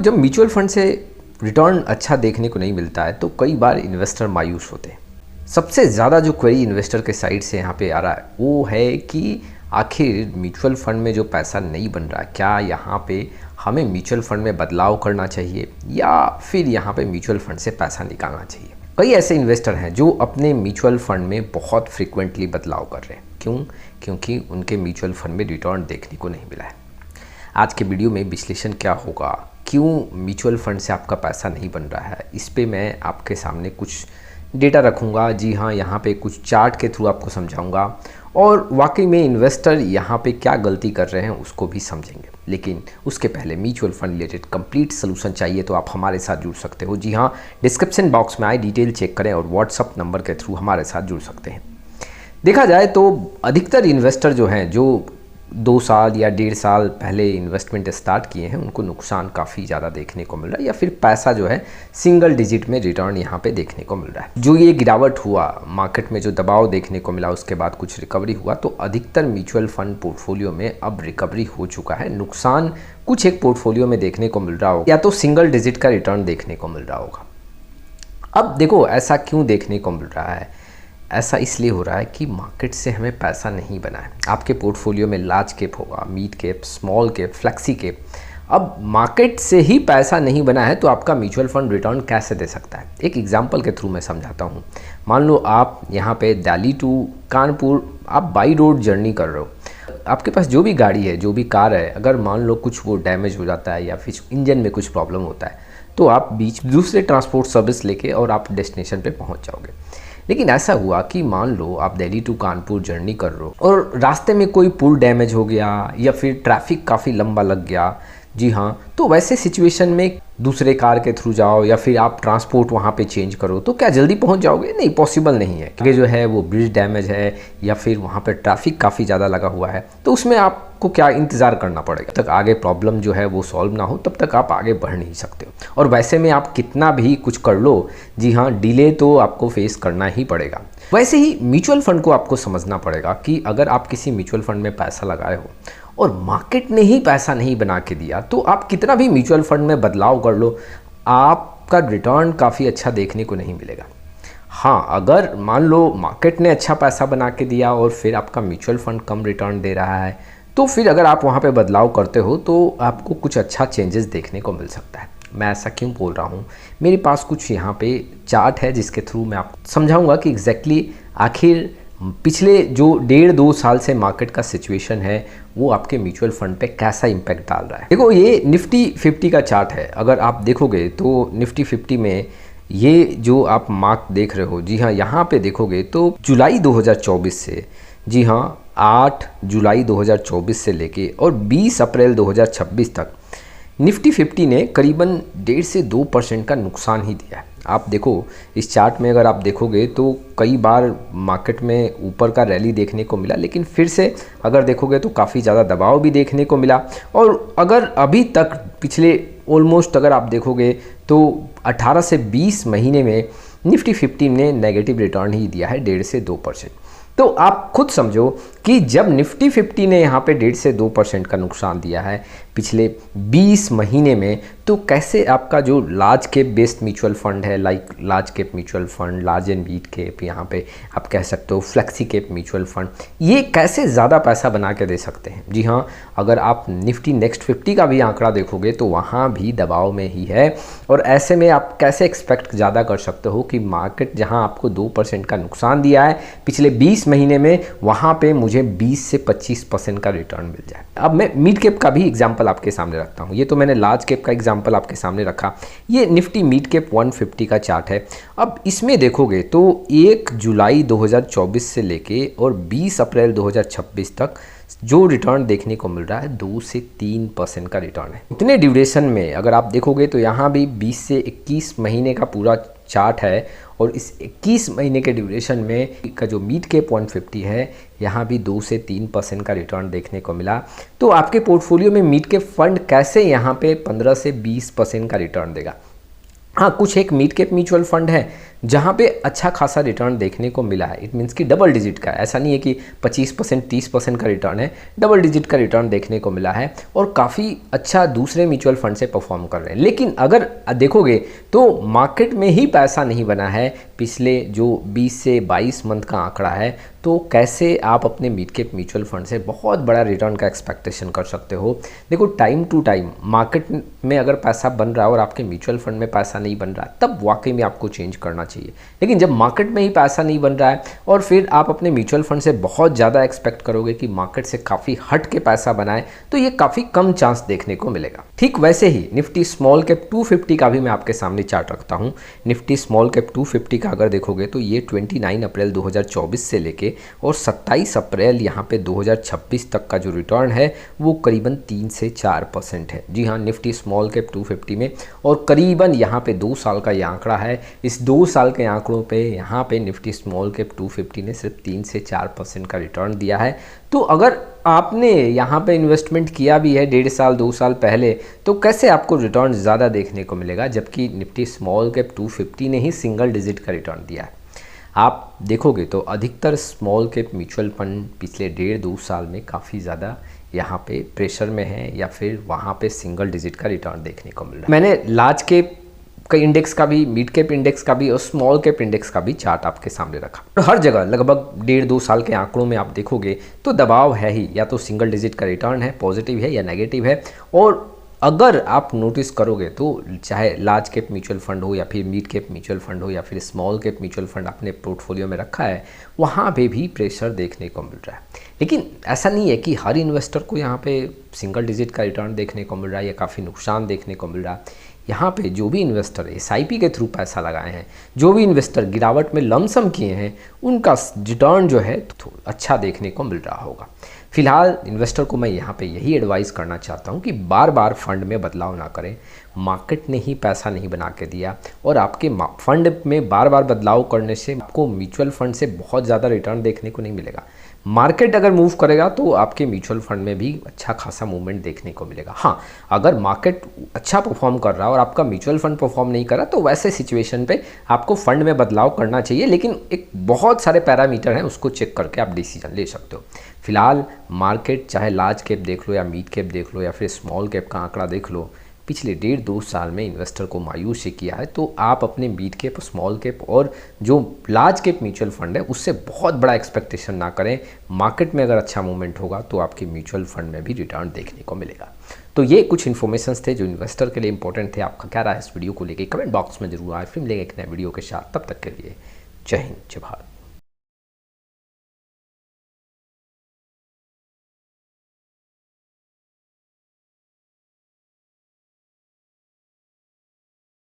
जब mutual fund से return अच्छा देखने को नहीं मिलता है तो कई बार इन्वेस्टर मायूस होते हैं। सबसे ज़्यादा जो क्वेरी इन्वेस्टर के साइड से यहाँ पे आ रहा है वो है कि आखिर म्यूचुअल फंड में जो पैसा नहीं बन रहा, क्या यहाँ पे हमें म्यूचुअल फंड में बदलाव करना चाहिए या फिर यहाँ पे म्यूचुअल फंड से पैसा निकालना चाहिए। कई ऐसे इन्वेस्टर हैं जो अपने म्यूचुअल फंड में बहुत फ्रिक्वेंटली बदलाव कर रहे हैं। क्यों? क्योंकि उनके म्यूचुअल फंड में रिटर्न देखने को नहीं मिला है। आज के वीडियो में विश्लेषण क्या होगा, क्यों म्यूचुअल फंड से आपका पैसा नहीं बन रहा है, इस पे मैं आपके सामने कुछ डेटा रखूँगा। जी हाँ, यहाँ पे कुछ चार्ट के थ्रू आपको समझाऊँगा और वाकई में इन्वेस्टर यहाँ पे क्या गलती कर रहे हैं उसको भी समझेंगे। लेकिन उसके पहले mutual fund related complete solution चाहिए तो आप हमारे साथ जुड़ सकते हो। जी हाँ, डिस्क्रिप्शन बॉक्स में आए डिटेल चेक करें और व्हाट्सअप नंबर के थ्रू हमारे साथ जुड़ सकते हैं। देखा जाए तो अधिकतर इन्वेस्टर जो हैं, जो 2 साल या 1.5 साल पहले इन्वेस्टमेंट स्टार्ट किए हैं, उनको नुकसान काफ़ी ज़्यादा देखने को मिल रहा है या फिर पैसा जो है सिंगल डिजिट में रिटर्न यहाँ पे देखने को मिल रहा है। जो ये गिरावट हुआ, मार्केट में जो दबाव देखने को मिला, उसके बाद कुछ रिकवरी हुआ, तो अधिकतर म्यूचुअल फंड पोर्टफोलियो में अब रिकवरी हो चुका है। नुकसान कुछ एक पोर्टफोलियो में देखने को मिल रहा होगा या तो सिंगल डिजिट का रिटर्न देखने को मिल रहा होगा। अब देखो, ऐसा क्यों देखने को मिल रहा है? ऐसा इसलिए हो रहा है कि मार्केट से हमें पैसा नहीं बना है। आपके पोर्टफोलियो में लार्ज कैप होगा, mid cap, small cap, flexi cap. अब मार्केट से ही पैसा नहीं बना है तो आपका म्यूचुअल फंड रिटर्न कैसे दे सकता है? एक एग्जांपल के थ्रू मैं समझाता हूँ। मान लो आप यहाँ पे दिल्ली टू कानपुर आप बाई रोड जर्नी कर रहे हो। आपके पास जो भी गाड़ी है, जो भी कार है, अगर मान लो कुछ वो डैमेज हो जाता है या फिर इंजन में कुछ प्रॉब्लम होता है तो आप बीच दूसरे ट्रांसपोर्ट सर्विस लेके और आप डेस्टिनेशन पे पहुंच जाओगे। लेकिन ऐसा हुआ कि मान लो आप दिल्ली टू कानपुर जर्नी कर रहे हो और रास्ते में कोई पुल डैमेज हो गया या फिर ट्रैफिक काफ़ी लंबा लग गया। जी हाँ, तो वैसे सिचुएशन में दूसरे कार के थ्रू जाओ या फिर आप ट्रांसपोर्ट वहाँ पे चेंज करो तो क्या जल्दी पहुँच जाओगे? नहीं, पॉसिबल नहीं है। क्योंकि जो है वो ब्रिज डैमेज है या फिर वहाँ पे ट्रैफिक काफ़ी ज़्यादा लगा हुआ है, तो उसमें आपको क्या इंतज़ार करना पड़ेगा। तब तक आगे प्रॉब्लम जो है वो सॉल्व ना हो तब तक आप आगे बढ़ नहीं सकते हो। और वैसे में आप कितना भी कुछ कर लो, जी हाँ, डिले तो आपको फेस करना ही पड़ेगा। वैसे ही म्यूचुअल फंड को आपको समझना पड़ेगा कि अगर आप किसी म्यूचुअल फंड में पैसा लगाए हो और मार्केट ने ही पैसा नहीं बना के दिया तो आप कितना भी म्यूचुअल फंड में बदलाव कर लो, आपका रिटर्न काफ़ी अच्छा देखने को नहीं मिलेगा। हाँ, अगर मान लो मार्केट ने अच्छा पैसा बना के दिया और फिर आपका म्यूचुअल फंड कम रिटर्न दे रहा है तो फिर अगर आप वहाँ पे बदलाव करते हो तो आपको कुछ अच्छा चेंजेस देखने को मिल सकता है। मैं ऐसा क्यों बोल रहा हूँ? मेरे पास कुछ यहाँ पे चार्ट है जिसके थ्रू मैं आपको समझाऊंगा कि एग्जैक्टली आखिर पिछले जो 1.5-2 साल से मार्केट का सिचुएशन है वो आपके म्यूचुअल फंड पे कैसा इम्पैक्ट डाल रहा है। देखो, ये निफ्टी 50 का चार्ट है। अगर आप देखोगे तो निफ्टी 50 में ये जो आप मार्क देख रहे हो, जी हाँ, यहाँ पे देखोगे तो जुलाई 2024 से, जी हाँ, 8 जुलाई 2024 से लेके और 20 अप्रैल 2026 तक निफ्टी 50 ने करीबन 1.5 से 2% का नुकसान ही दिया है। आप देखो इस चार्ट में, अगर आप देखोगे तो कई बार मार्केट में ऊपर का रैली देखने को मिला, लेकिन फिर से अगर देखोगे तो काफ़ी ज़्यादा दबाव भी देखने को मिला। और अगर अभी तक पिछले ऑलमोस्ट अगर आप देखोगे तो 18 से 20 महीने में निफ्टी 50 ने नेगेटिव रिटर्न ही दिया है 1.5 से 2%। तो आप खुद समझो कि जब निफ्टी 50 ने यहाँ पे 1.5 से 2% का नुकसान दिया है पिछले 20 महीने में, तो कैसे आपका जो large cap based mutual fund है, like large cap mutual fund, large and mid cap, यहाँ पे आप कह सकते हो फ्लेक्सी कैप म्यूचुअल फंड, ये कैसे ज़्यादा पैसा बना के दे सकते हैं? जी हाँ, अगर आप निफ्टी नेक्स्ट 50 का भी आंकड़ा देखोगे तो वहाँ भी दबाव में ही है। और ऐसे में आप कैसे एक्सपेक्ट ज़्यादा कर सकते हो कि मार्केट जहाँ आपको 2% का नुकसान दिया है पिछले 20 महीने में, वहाँ पे मुझे 20 से 25% का रिटर्न मिल जाए। अब मैं मिड कैप का भी एग्जांपल आपके सामने रखता हूँ। ये तो मैंने लार्ज कैप का एग्जांपल आपके सामने रखा। ये निफ्टी मिड कैप 150 का चार्ट है। अब इसमें देखोगे तो 1 जुलाई 2024 से लेके और 20 अप्रैल 2026 तक जो रिटर्न देखने को मिल रहा है 2 से 3% का रिटर्न है। इतने ड्यूरेशन में अगर आप देखोगे तो यहाँ भी 20 से 21 महीने का पूरा चार्ट है और इस 21 महीने के ड्यूरेशन में का जो मिड कैप 150 है, यहाँ भी 2 से 3% का रिटर्न देखने को मिला। तो आपके पोर्टफोलियो में मिड कैप फंड कैसे यहाँ पे 15 से 20% का रिटर्न देगा? हाँ, कुछ एक मिड कैप म्यूचुअल फंड है जहाँ पे अच्छा खासा रिटर्न देखने को मिला है। इट मीन्स कि डबल डिजिट का है, ऐसा नहीं है कि 25% 30% का रिटर्न है, डबल डिजिट का रिटर्न देखने को मिला है और काफ़ी अच्छा दूसरे म्यूचुअल फंड से परफॉर्म कर रहे हैं। लेकिन अगर देखोगे तो मार्केट में ही पैसा नहीं बना है पिछले जो 20 से 22 मंथ का आंकड़ा है, तो कैसे आप अपने मिड कैप म्यूचुअल फंड से बहुत बड़ा रिटर्न का एक्सपेक्टेशन कर सकते हो। देखो, टाइम टू टाइम मार्केट में अगर पैसा बन रहा है और आपके म्यूचुअल फंड में पैसा नहीं बन रहा है, तब वाकई में आपको चेंज करना चाहिए। लेकिन जब मार्केट में ही पैसा नहीं बन रहा है और फिर आप अपने म्यूचुअल फंड से बहुत ज़्यादा एक्सपेक्ट करोगे कि मार्केट से काफ़ी हट के पैसा बनाए, तो ये काफ़ी कम चांस देखने को मिलेगा। ठीक वैसे ही निफ्टी स्मॉल कैप 250 का भी मैं आपके सामने चार्ट रखता हूँ। निफ्टी स्मॉल कैप 250 का अगर देखोगे तो ये 29 अप्रैल 2024 से लेके और 27 अप्रैल यहाँ पे 2026 तक का जो रिटर्न है वो करीबन 3 से 4% है। जी हाँ, निफ्टी स्मॉल कैप 250 में, और करीबन यहाँ पे 2 साल का ये आंकड़ा है। इस 2 साल के आंकड़ों पे यहाँ पे निफ्टी स्मॉल कैप 250 ने सिर्फ 3 से 4% का रिटर्न दिया है। तो अगर आपने यहाँ पे इन्वेस्टमेंट किया भी है 1.5 साल 2 साल पहले, तो कैसे आपको रिटर्न ज़्यादा देखने को मिलेगा, जबकि निफ्टी स्मॉल कैप 250 ने ही सिंगल डिजिट का रिटर्न दिया है। आप देखोगे तो अधिकतर स्मॉल कैप म्यूचुअल फंड पिछले 1.5-2 साल में काफ़ी ज़्यादा यहाँ पे प्रेशर में है या फिर वहाँ पे सिंगल डिजिट का रिटर्न देखने को मिल रहा है। मैंने लार्ज कैप का इंडेक्स का भी, मिड कैप इंडेक्स का भी और स्मॉल कैप इंडेक्स का भी चार्ट आपके सामने रखा, और हर जगह लगभग 1.5-2 साल के आंकड़ों में आप देखोगे तो दबाव है ही, या तो सिंगल डिजिट का रिटर्न है, पॉजिटिव है या नेगेटिव है। और अगर आप नोटिस करोगे तो चाहे लार्ज कैप म्यूचुअल फंड हो या फिर मिड कैप म्यूचुअल फंड हो या फिर स्मॉल कैप म्यूचुअल फंड अपने पोर्टफोलियो में रखा है, वहाँ पे भी प्रेशर देखने को मिल रहा है। लेकिन ऐसा नहीं है कि हर इन्वेस्टर को यहाँ पे सिंगल डिजिट का रिटर्न देखने को मिल रहा है या काफ़ी नुकसान देखने को मिल रहा है। यहाँ पे जो भी इन्वेस्टर SIP के थ्रू पैसा लगाए हैं, जो भी इन्वेस्टर गिरावट में लमसम किए हैं, उनका रिटर्न जो है तो अच्छा देखने को मिल रहा होगा। फिलहाल इन्वेस्टर को मैं यहाँ पे यही एडवाइस करना चाहता हूँ कि बार बार फंड में बदलाव ना करें। मार्केट ने ही पैसा नहीं बना के दिया, और आपके फंड में बार बार बदलाव करने से आपको म्यूचुअल फंड से बहुत ज़्यादा रिटर्न देखने को नहीं मिलेगा। मार्केट अगर मूव करेगा तो आपके म्यूचुअल फंड में भी अच्छा खासा मूवमेंट देखने को मिलेगा। हाँ, अगर मार्केट अच्छा परफॉर्म कर रहा है और आपका म्यूचुअल फंड परफॉर्म नहीं कर रहा, तो वैसे सिचुएशन पे आपको फंड में बदलाव करना चाहिए, लेकिन एक बहुत सारे पैरामीटर हैं, उसको चेक करके आप डिसीजन ले सकते हो। फिलहाल मार्केट चाहे लार्ज कैप देख लो या मिड कैप देख लो या फिर स्मॉल कैप का आंकड़ा देख लो, पिछले 1.5-2 साल में इन्वेस्टर को मायूस से किया है। तो आप अपने मिड कैप, स्मॉल कैप और जो लार्ज कैप म्यूचुअल फंड है उससे बहुत बड़ा एक्सपेक्टेशन ना करें। मार्केट में अगर अच्छा मूवमेंट होगा तो आपके म्यूचुअल फंड में भी रिटर्न देखने को मिलेगा। तो ये कुछ इन्फॉर्मेशंस थे जो इन्वेस्टर के लिए इंपॉर्टेंट थे। आपका क्या राय है इस वीडियो को लेकर कमेंट बॉक्स में जरूर आए। फिर मिलेंगे एक नए वीडियो के साथ, तब तक के लिए जय हिंद, जय भारत।